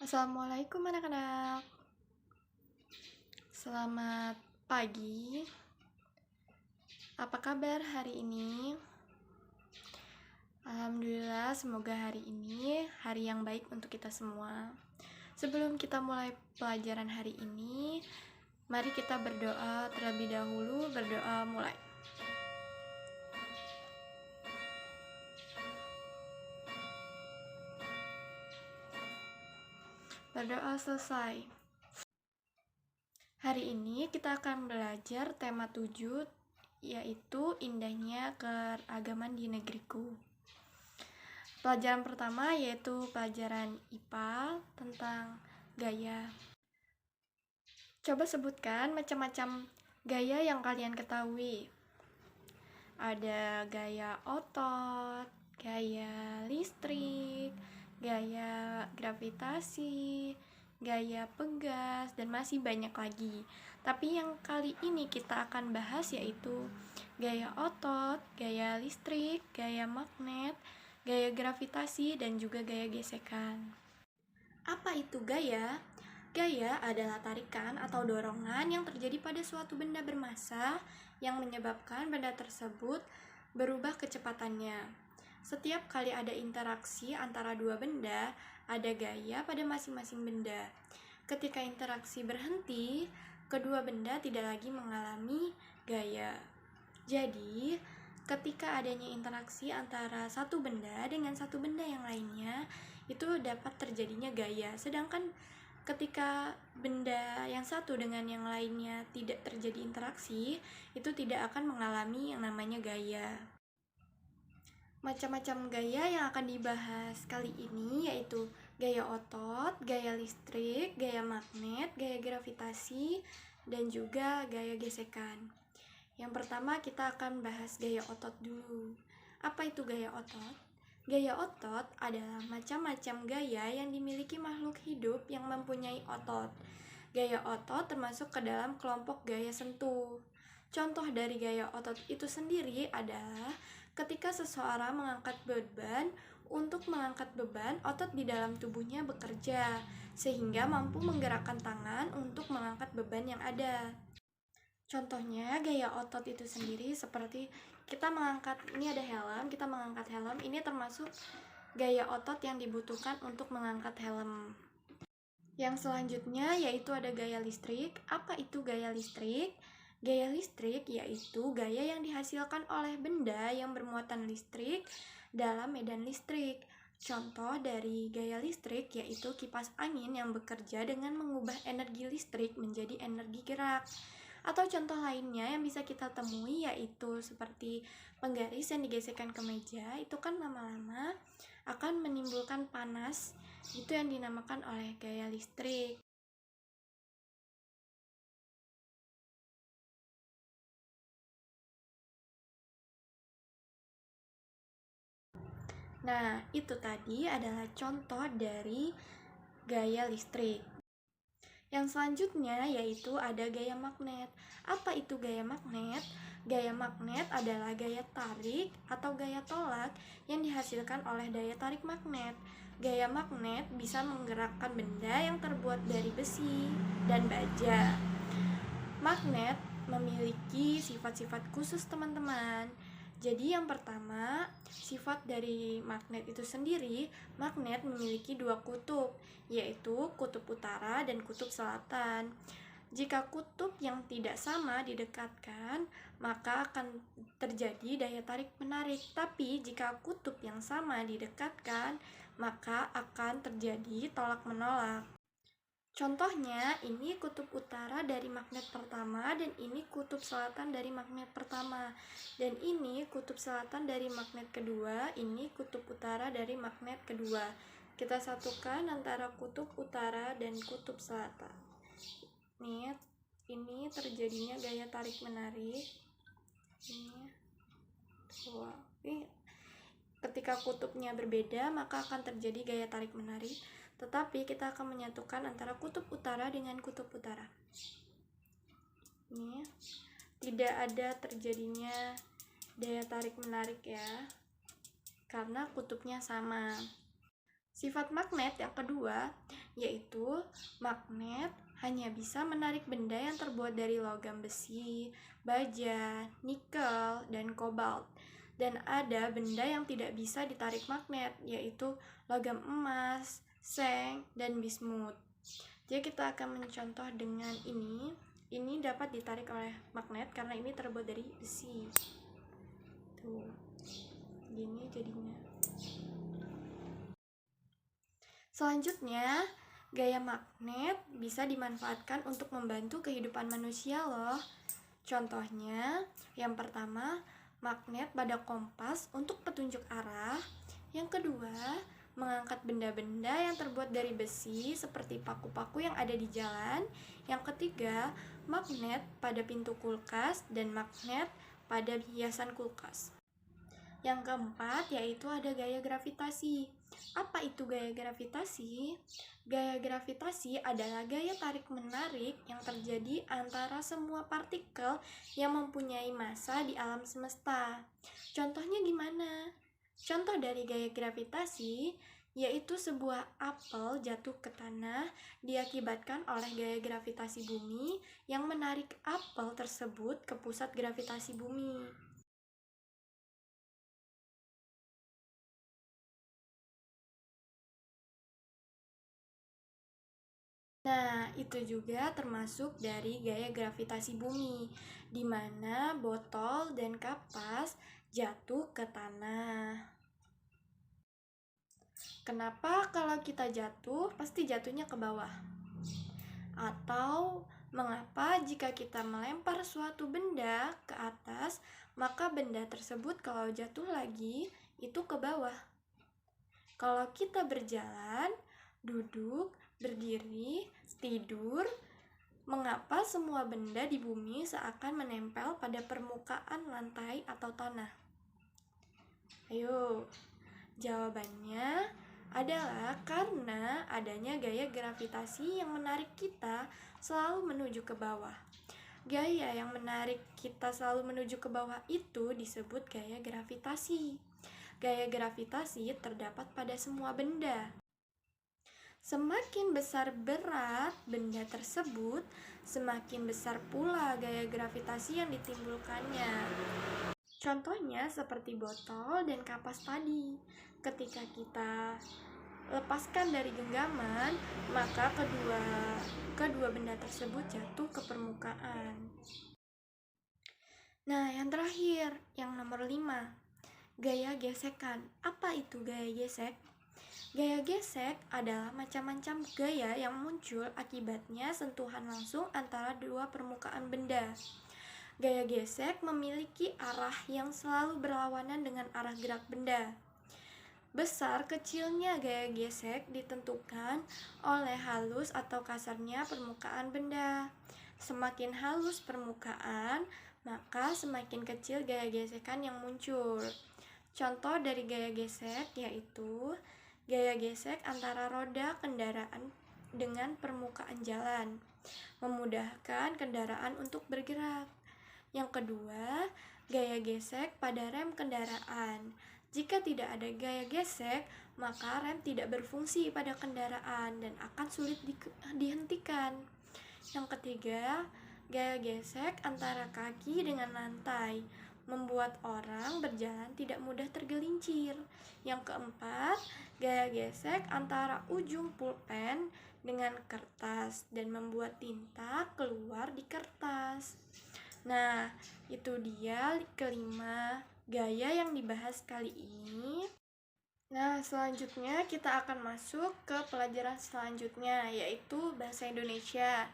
Assalamualaikum anak-anak. Selamat pagi. Apa kabar hari ini? Alhamdulillah, semoga hari ini hari yang baik untuk kita semua. Sebelum kita mulai pelajaran hari ini, mari kita berdoa terlebih dahulu. Berdoa mulai. Berdoa selesai. Hari ini kita akan belajar tema 7, yaitu indahnya keragaman di negeriku. Pelajaran pertama yaitu pelajaran IPA tentang gaya. Coba sebutkan macam-macam gaya yang kalian ketahui. Ada gaya otot, gaya listrik, gaya gravitasi, gaya pegas, dan masih banyak lagi. Tapi yang kali ini kita akan bahas yaitu gaya otot, gaya listrik, gaya magnet, gaya gravitasi, dan juga gaya gesekan. Apa itu gaya? Gaya adalah tarikan atau dorongan yang terjadi pada suatu benda bermassa yang menyebabkan benda tersebut berubah kecepatannya. Setiap kali ada interaksi antara dua benda, ada gaya pada masing-masing benda. Ketika interaksi berhenti, kedua benda tidak lagi mengalami gaya. Jadi, ketika adanya interaksi antara satu benda dengan satu benda yang lainnya, itu dapat terjadinya gaya. Sedangkan ketika benda yang satu dengan yang lainnya tidak terjadi interaksi, itu tidak akan mengalami yang namanya gaya. Macam-macam gaya yang akan dibahas kali ini yaitu gaya otot, gaya listrik, gaya magnet, gaya gravitasi, dan juga gaya gesekan. Yang pertama kita akan bahas gaya otot dulu. Apa itu gaya otot? Gaya otot adalah macam-macam gaya yang dimiliki makhluk hidup yang mempunyai otot. Gaya otot termasuk ke dalam kelompok gaya sentuh. Contoh dari gaya otot itu sendiri adalah ketika seseorang mengangkat beban. Untuk mengangkat beban, otot di dalam tubuhnya bekerja, sehingga mampu menggerakkan tangan untuk mengangkat beban yang ada. Contohnya gaya otot itu sendiri seperti kita mengangkat, ini ada helm, kita mengangkat helm, ini termasuk gaya otot yang dibutuhkan untuk mengangkat helm. Yang selanjutnya yaitu ada gaya listrik. Apa itu gaya listrik? Gaya listrik yaitu gaya yang dihasilkan oleh benda yang bermuatan listrik dalam medan listrik. Contoh dari gaya listrik yaitu kipas angin yang bekerja dengan mengubah energi listrik menjadi energi gerak. Atau contoh lainnya yang bisa kita temui yaitu seperti penggaris yang digesekkan ke meja, itu kan lama-lama akan menimbulkan panas, itu yang dinamakan oleh gaya listrik. Nah, itu tadi adalah contoh dari gaya listrik. Yang selanjutnya yaitu ada gaya magnet. Apa itu gaya magnet? Gaya magnet adalah gaya tarik atau gaya tolak yang dihasilkan oleh daya tarik magnet. Gaya magnet bisa menggerakkan benda yang terbuat dari besi dan baja. Magnet memiliki sifat-sifat khusus, teman-teman. Jadi yang pertama, sifat dari magnet itu sendiri, magnet memiliki dua kutub, yaitu kutub utara dan kutub selatan. Jika kutub yang tidak sama didekatkan, maka akan terjadi daya tarik menarik. Tapi jika kutub yang sama didekatkan, maka akan terjadi tolak menolak. Contohnya, ini kutub utara dari magnet pertama dan ini kutub selatan dari magnet pertama. Dan ini kutub selatan dari magnet kedua, ini kutub utara dari magnet kedua. Kita satukan antara kutub utara dan kutub selatan. Ini terjadinya gaya tarik menarik. Ketika kutubnya berbeda, maka akan terjadi gaya tarik menarik. Tetapi kita akan menyatukan antara kutub utara dengan kutub utara. Ini tidak ada terjadinya daya tarik menarik ya, karena kutubnya sama. Sifat magnet yang kedua yaitu magnet hanya bisa menarik benda yang terbuat dari logam besi, baja, nikel, dan kobalt. Dan ada benda yang tidak bisa ditarik magnet, yaitu logam emas, seng, dan bismut. Jadi kita akan mencontoh dengan ini. Ini dapat ditarik oleh magnet karena ini terbuat dari besi. Tuh, gini jadinya. Selanjutnya, gaya magnet bisa dimanfaatkan untuk membantu kehidupan manusia loh. Contohnya, yang pertama, magnet pada kompas untuk petunjuk arah. Yang kedua, mengangkat benda-benda yang terbuat dari besi seperti paku-paku yang ada di jalan. Yang ketiga, magnet pada pintu kulkas dan magnet pada hiasan kulkas. Yang keempat yaitu ada gaya gravitasi. Apa itu gaya gravitasi? Gaya gravitasi adalah gaya tarik-menarik yang terjadi antara semua partikel yang mempunyai massa di alam semesta. Contohnya gimana? Contoh dari gaya gravitasi yaitu sebuah apel jatuh ke tanah diakibatkan oleh gaya gravitasi bumi yang menarik apel tersebut ke pusat gravitasi bumi. Nah, itu juga termasuk dari gaya gravitasi bumi, di mana botol dan kapas jatuh ke tanah. Kenapa kalau kita jatuh, pasti jatuhnya ke bawah? Atau mengapa jika kita melempar suatu benda ke atas, maka benda tersebut kalau jatuh lagi, itu ke bawah? Kalau kita berjalan, duduk, berdiri, tidur, mengapa semua benda di bumi seakan menempel pada permukaan lantai atau tanah? Ayo, jawabannya adalah karena adanya gaya gravitasi yang menarik kita selalu menuju ke bawah. Gaya yang menarik kita selalu menuju ke bawah itu disebut gaya gravitasi. Gaya gravitasi terdapat pada semua benda. Semakin besar berat benda tersebut, semakin besar pula gaya gravitasi yang ditimbulkannya. Contohnya seperti botol dan kapas tadi. Ketika kita lepaskan dari genggaman, maka kedua benda tersebut jatuh ke permukaan. Nah, yang terakhir, yang nomor 5, gaya gesekan. Apa itu gaya gesek? Gaya gesek adalah macam-macam gaya yang muncul akibatnya sentuhan langsung antara dua permukaan benda. Gaya gesek memiliki arah yang selalu berlawanan dengan arah gerak benda. Besar kecilnya gaya gesek ditentukan oleh halus atau kasarnya permukaan benda. Semakin halus permukaan, maka semakin kecil gaya gesekan yang muncul. Contoh dari gaya gesek yaitu gaya gesek antara roda kendaraan dengan permukaan jalan, memudahkan kendaraan untuk bergerak. Yang kedua, gaya gesek pada rem kendaraan. Jika tidak ada gaya gesek, maka rem tidak berfungsi pada kendaraan dan akan sulit dihentikan. Yang ketiga, gaya gesek antara kaki dengan lantai, membuat orang berjalan tidak mudah tergelincir. Yang keempat, gaya gesek antara ujung pulpen dengan kertas dan membuat tinta keluar di kertas. Nah, itu dia kelima gaya yang dibahas kali ini. Nah, selanjutnya kita akan masuk ke pelajaran selanjutnya, yaitu Bahasa Indonesia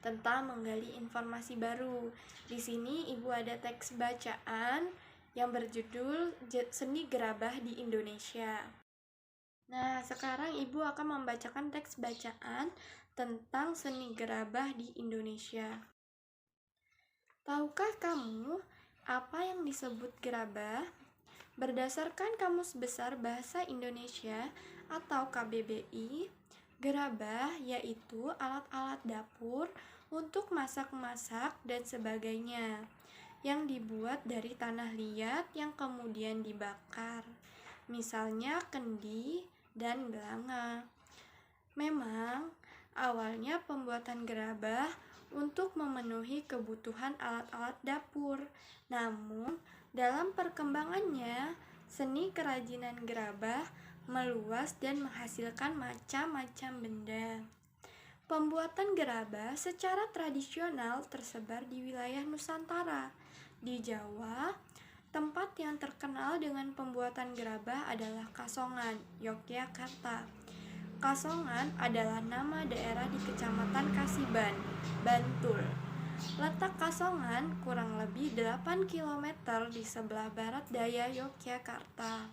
tentang menggali informasi baru. Di sini Ibu ada teks bacaan yang berjudul Seni Gerabah di Indonesia. Nah, sekarang Ibu akan membacakan teks bacaan tentang seni gerabah di Indonesia. Tahukah kamu apa yang disebut gerabah? Berdasarkan Kamus Besar Bahasa Indonesia atau KBBI, gerabah yaitu alat-alat dapur untuk masak-masak dan sebagainya yang dibuat dari tanah liat yang kemudian dibakar, misalnya kendi dan belanga. Memang, awalnya pembuatan gerabah untuk memenuhi kebutuhan alat-alat dapur. Namun, dalam perkembangannya, seni kerajinan gerabah meluas dan menghasilkan macam-macam benda. Pembuatan gerabah secara tradisional tersebar di wilayah Nusantara. Di Jawa, tempat yang terkenal dengan pembuatan gerabah adalah Kasongan, Yogyakarta. Kasongan adalah nama daerah di Kecamatan Kasiban, Bantul. Letak Kasongan kurang lebih 8 km di sebelah barat daya Yogyakarta.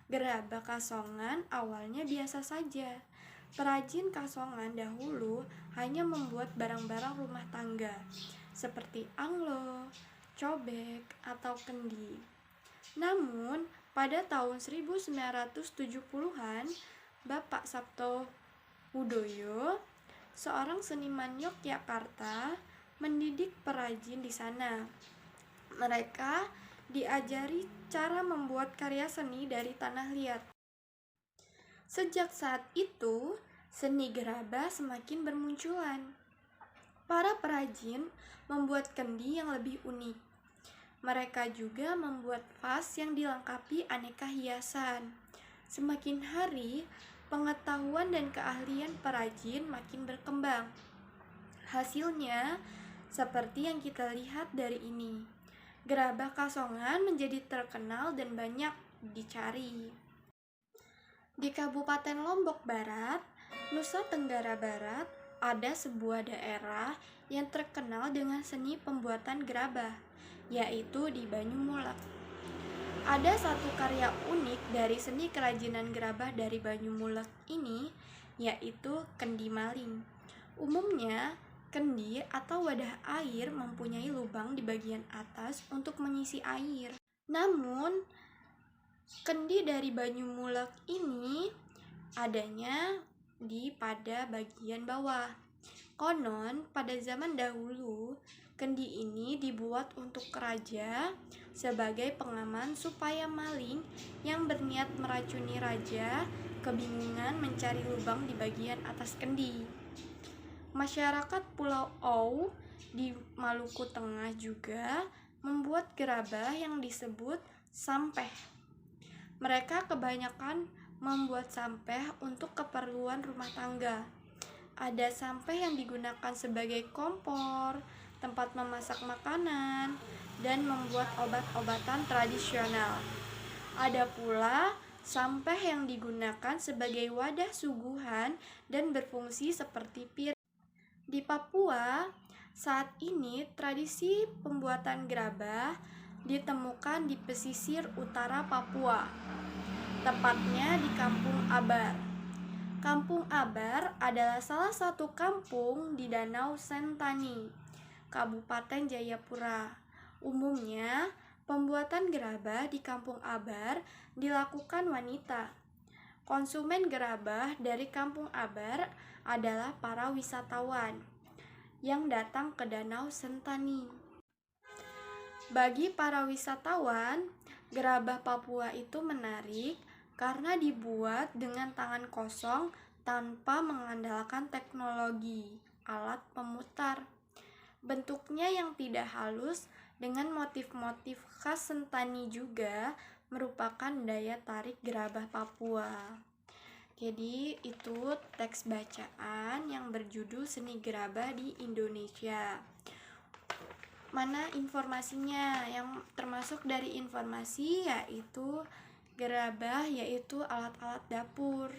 Gerabah Kasongan awalnya biasa saja. Perajin Kasongan dahulu hanya membuat barang-barang rumah tangga seperti anglo, cobek, atau kendi. Namun, pada tahun 1970-an, Bapak Sabto Udoyo, seorang seniman Yogyakarta, mendidik perajin di sana. Mereka diajari cara membuat karya seni dari tanah liat. Sejak saat itu, seni gerabah semakin bermunculan. Para perajin membuat kendi yang lebih unik. Mereka juga membuat vas yang dilengkapi aneka hiasan. Semakin hari, pengetahuan dan keahlian perajin makin berkembang. Hasilnya, seperti yang kita lihat dari ini. Gerabah Kasongan menjadi terkenal dan banyak dicari. Di Kabupaten Lombok Barat, Nusa Tenggara Barat, ada sebuah daerah yang terkenal dengan seni pembuatan gerabah, yaitu di Banyumulek. Ada satu karya unik dari seni kerajinan gerabah dari Banyumulek ini, yaitu kendi maling. Umumnya, kendi atau wadah air mempunyai lubang di bagian atas untuk mengisi air. Namun, kendi dari Banyumulek ini adanya pada bagian bawah. Konon, pada zaman dahulu, kendi ini dibuat untuk raja sebagai pengaman supaya maling yang berniat meracuni raja kebingungan mencari lubang di bagian atas kendi. Masyarakat Pulau Ow di Maluku Tengah juga membuat gerabah yang disebut sampeh. Mereka kebanyakan membuat sampeh untuk keperluan rumah tangga. Ada sampeh yang digunakan sebagai kompor, tempat memasak makanan, dan membuat obat-obatan tradisional. Ada pula sampeh yang digunakan sebagai wadah suguhan dan berfungsi seperti piring. Di Papua, saat ini tradisi pembuatan gerabah ditemukan di pesisir utara Papua, tepatnya di Kampung Abar. Kampung Abar adalah salah satu kampung di Danau Sentani, Kabupaten Jayapura. Umumnya, pembuatan gerabah di Kampung Abar dilakukan wanita. Konsumen gerabah dari Kampung Abar adalah para wisatawan yang datang ke Danau Sentani. Bagi para wisatawan, gerabah Papua itu menarik karena dibuat dengan tangan kosong tanpa mengandalkan teknologi alat pemutar. Bentuknya yang tidak halus dengan motif-motif khas Sentani juga merupakan daya tarik gerabah Papua. Jadi itu teks bacaan yang berjudul Seni Gerabah di Indonesia. Mana informasinya? Yang termasuk dari informasi yaitu gerabah yaitu alat-alat dapur.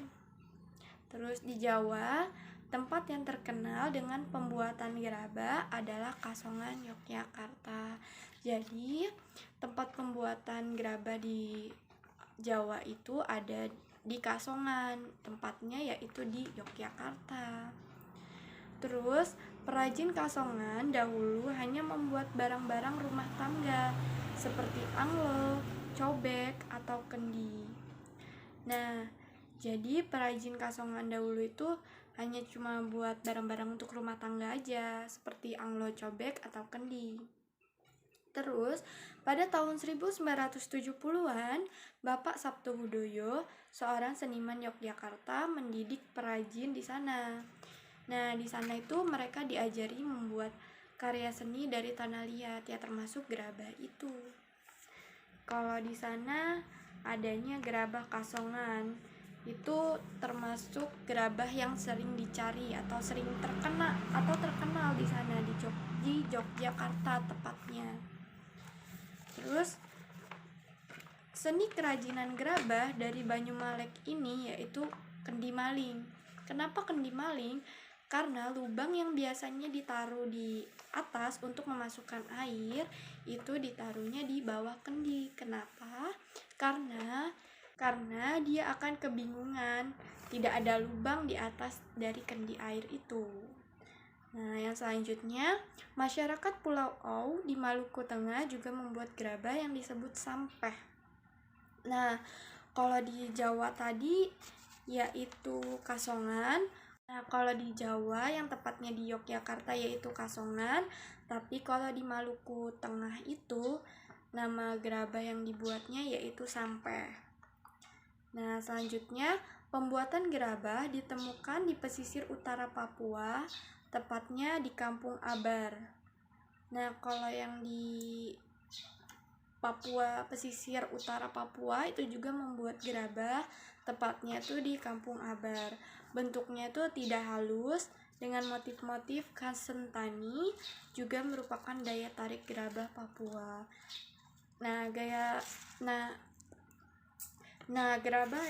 Terus di Jawa, tempat yang terkenal dengan pembuatan gerabah adalah Kasongan, Yogyakarta. Jadi, tempat pembuatan gerabah di Jawa itu ada di Kasongan, tempatnya yaitu di Yogyakarta. Terus, perajin Kasongan dahulu hanya membuat barang-barang rumah tangga seperti anglo, cobek, atau kendi. Nah, jadi perajin Kasongan dahulu itu hanya cuma buat barang-barang untuk rumah tangga aja, seperti anglo, cobek, atau kendi. Terus, pada tahun 1970-an, Bapak Sabto Hudoyo, seorang seniman Yogyakarta, mendidik perajin di sana. Nah, di sana itu mereka diajari membuat karya seni dari tanah liat, ya termasuk gerabah itu. Kalau di sana adanya gerabah Kasongan, itu termasuk gerabah yang sering dicari atau sering terkenal di sana di Yogyakarta tepatnya. Terus seni kerajinan gerabah dari Banyumalek ini yaitu kendi maling. Kenapa kendi maling? Karena lubang yang biasanya ditaruh di atas untuk memasukkan air itu ditaruhnya di bawah kendi. Kenapa? Karena dia akan kebingungan, tidak ada lubang di atas dari kendi air itu. Nah, yang selanjutnya, masyarakat Pulau Au di Maluku Tengah juga membuat gerabah yang disebut sampeh. Nah, kalau di Jawa tadi yaitu Kasongan. Nah, kalau di Jawa yang tepatnya di Yogyakarta yaitu Kasongan, tapi kalau di Maluku Tengah itu nama gerabah yang dibuatnya yaitu sampeh. Nah, selanjutnya pembuatan gerabah ditemukan di pesisir utara Papua, tepatnya di Kampung Abar. Nah, kalau yang di Papua, pesisir utara Papua itu juga membuat gerabah, tepatnya itu di Kampung Abar. Bentuknya itu tidak halus dengan motif-motif khas Sentani, juga merupakan daya tarik gerabah Papua. Nah, gerabah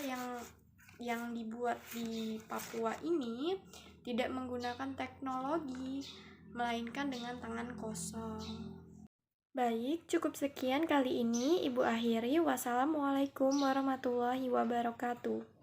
yang dibuat di Papua ini tidak menggunakan teknologi, melainkan dengan tangan kosong. Baik, cukup sekian kali ini Ibu akhiri. Wassalamualaikum warahmatullahi wabarakatuh.